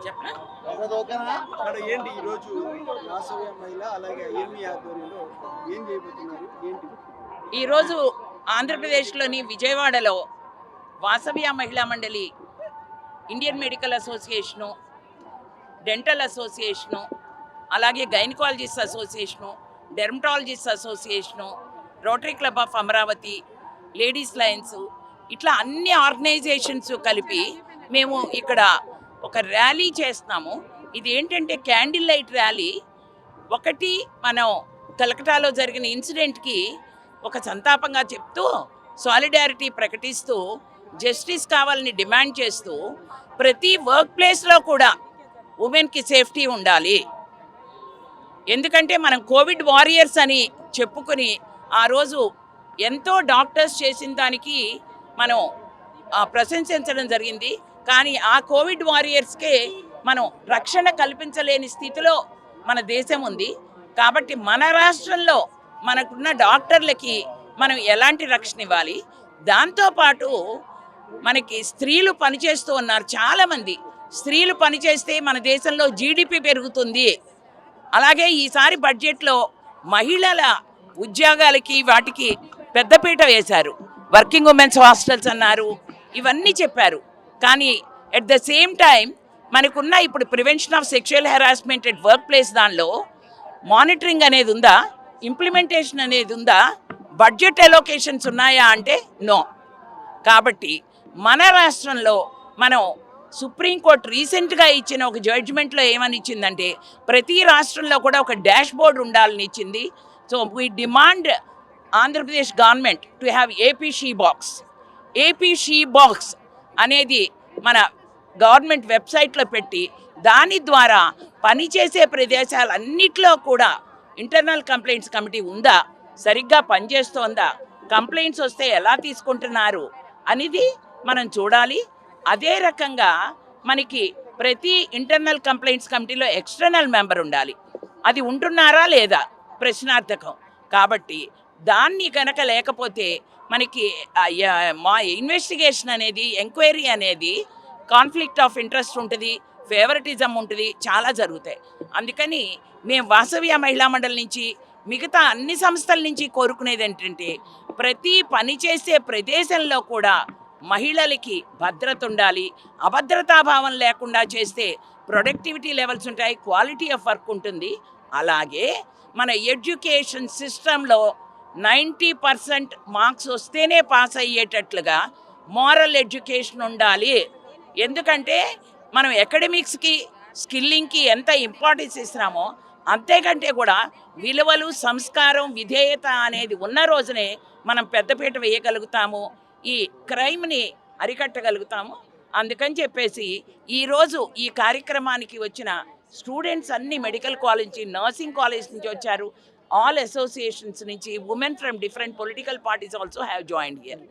చెప్పనా? అక్కడ ఏంటి ఈరోజు వాసవ్య మహిళ అలాగే ఐఎంఈ ఆధ్వర్యంలో ఏం చేయబోతున్నారు ఏంటి? ఈరోజు ఆంధ్రప్రదేశ్లోని విజయవాడలో Vasavya Mahila Mandali, Indian medical association, dental association, అలాగే gynaecologist association, dermatologist association, rotary club of Amaravati, ladies lions, ఇట్లా అన్ని ఆర్గనైజేషన్స్ కలిపి మేము ఇక్కడ ఒక ర్యాలీ చేస్తున్నాము. ఇది ఏంటంటే క్యాండిల్ లైట్ ర్యాలీ. ఒకటి, మనం కలకటాలో జరిగిన ఇన్సిడెంట్కి ఒక సంతాపంగా చెప్తూ, సాలిడారిటీ ప్రకటిస్తూ, జస్టిస్ కావాలని డిమాండ్ చేస్తూ, ప్రతి వర్క్ ప్లేస్లో కూడా ఉమెన్కి సేఫ్టీ ఉండాలి. ఎందుకంటే మనం కోవిడ్ వారియర్స్ అని చెప్పుకుని ఆ రోజు ఎంతో డాక్టర్స్ చేసిన దానికి మనం ప్రశంసించడం జరిగింది. కానీ ఆ కోవిడ్ వారియర్స్కే మనం రక్షణ కల్పించలేని స్థితిలో మన దేశం ఉంది. కాబట్టి మన రాష్ట్రంలో మనకున్న డాక్టర్లకి మనం ఎలాంటి రక్షణ ఇవ్వాలి? దాంతోపాటు మనకి స్త్రీలు పనిచేస్తూ ఉన్నారు. చాలామంది స్త్రీలు పనిచేస్తే మన దేశంలో జీడిపి పెరుగుతుంది. అలాగే ఈసారి బడ్జెట్లో మహిళల ఉద్యోగాలకి వాటికి పెద్దపీట వేశారు. వర్కింగ్ ఉమెన్స్ హాస్టల్స్ అన్నారు, ఇవన్నీ చెప్పారు. కానీ ఎట్ ద సేమ్ టైం మనకున్న ఇప్పుడు prevention of sexual harassment at work place దానిలో మానిటరింగ్ అనేది ఉందా? ఇంప్లిమెంటేషన్ అనేది ఉందా? బడ్జెట్ ఎలోకేషన్స్ ఉన్నాయా అంటే నో. కాబట్టి మన రాష్ట్రంలో మనం సుప్రీంకోర్టు రీసెంట్గా ఇచ్చిన ఒక జడ్జిమెంట్లో ఏమని ఇచ్చిందంటే ప్రతి రాష్ట్రంలో కూడా ఒక డాష్ బోర్డ్ ఉండాలని ఇచ్చింది. So we demand Andhra Pradesh government to have AP she box. AP she box అనేది మన గవర్నమెంట్ వెబ్సైట్లో పెట్టి దాని ద్వారా పనిచేసే ప్రదేశాలన్నిట్లో కూడా ఇంటర్నల్ కంప్లైంట్స్ కమిటీ ఉందా, సరిగ్గా పనిచేస్తోందా, కంప్లైంట్స్ వస్తే ఎలా తీసుకుంటున్నారు అనేది మనం చూడాలి. అదే రకంగా మనకి ప్రతి ఇంటర్నల్ కంప్లైంట్స్ కమిటీలో ఎక్స్టర్నల్ మెంబర్ ఉండాలి. అది ఉంటున్నారా లేదా ప్రశ్నార్థకం. కాబట్టి దాన్ని కనుక లేకపోతే మనకి మా ఇన్వెస్టిగేషన్ అనేది, ఎంక్వైరీ అనేది కాన్ఫ్లిక్ట్ ఆఫ్ ఇంట్రెస్ట్ ఉంటుంది, ఫేవరెటిజం ఉంటుంది, చాలా జరుగుతాయి. అందుకని మేము వాసవ్య మహిళా మండలి నుంచి మిగతా అన్ని సంస్థల నుంచి కోరుకునేది ఏంటంటే ప్రతి పనిచేసే ప్రదేశంలో కూడా మహిళలకి భద్రత ఉండాలి. అభద్రతాభావం లేకుండా చేస్తే ప్రొడక్టివిటీ లెవెల్స్ ఉంటాయి, క్వాలిటీ ఆఫ్ వర్క్ ఉంటుంది. అలాగే మన ఎడ్యుకేషన్ సిస్టంలో 90% మార్క్స్ వస్తేనే పాస్ అయ్యేటట్లుగా మోరల్ ఎడ్యుకేషన్ ఉండాలి. ఎందుకంటే మనం అకాడమిక్స్కి, స్కిల్లింగ్కి ఎంత ఇంపార్టెన్స్ ఇస్తున్నామో అంతేకంటే కూడా విలువలు, సంస్కారం, విధేయత అనేది ఉన్న రోజునే మనం పెద్దపీట వేయగలుగుతాము, ఈ క్రైమ్ని అరికట్టగలుగుతాము. అందుకని చెప్పేసి ఈరోజు ఈ కార్యక్రమానికి వచ్చిన స్టూడెంట్స్ అన్ని మెడికల్ కాలేజ్, నర్సింగ్ కాలేజ్ నుంచి వచ్చారు. ఆల్ అసోసియేషన్స్ నుంచి, women from different political parties also have joined here.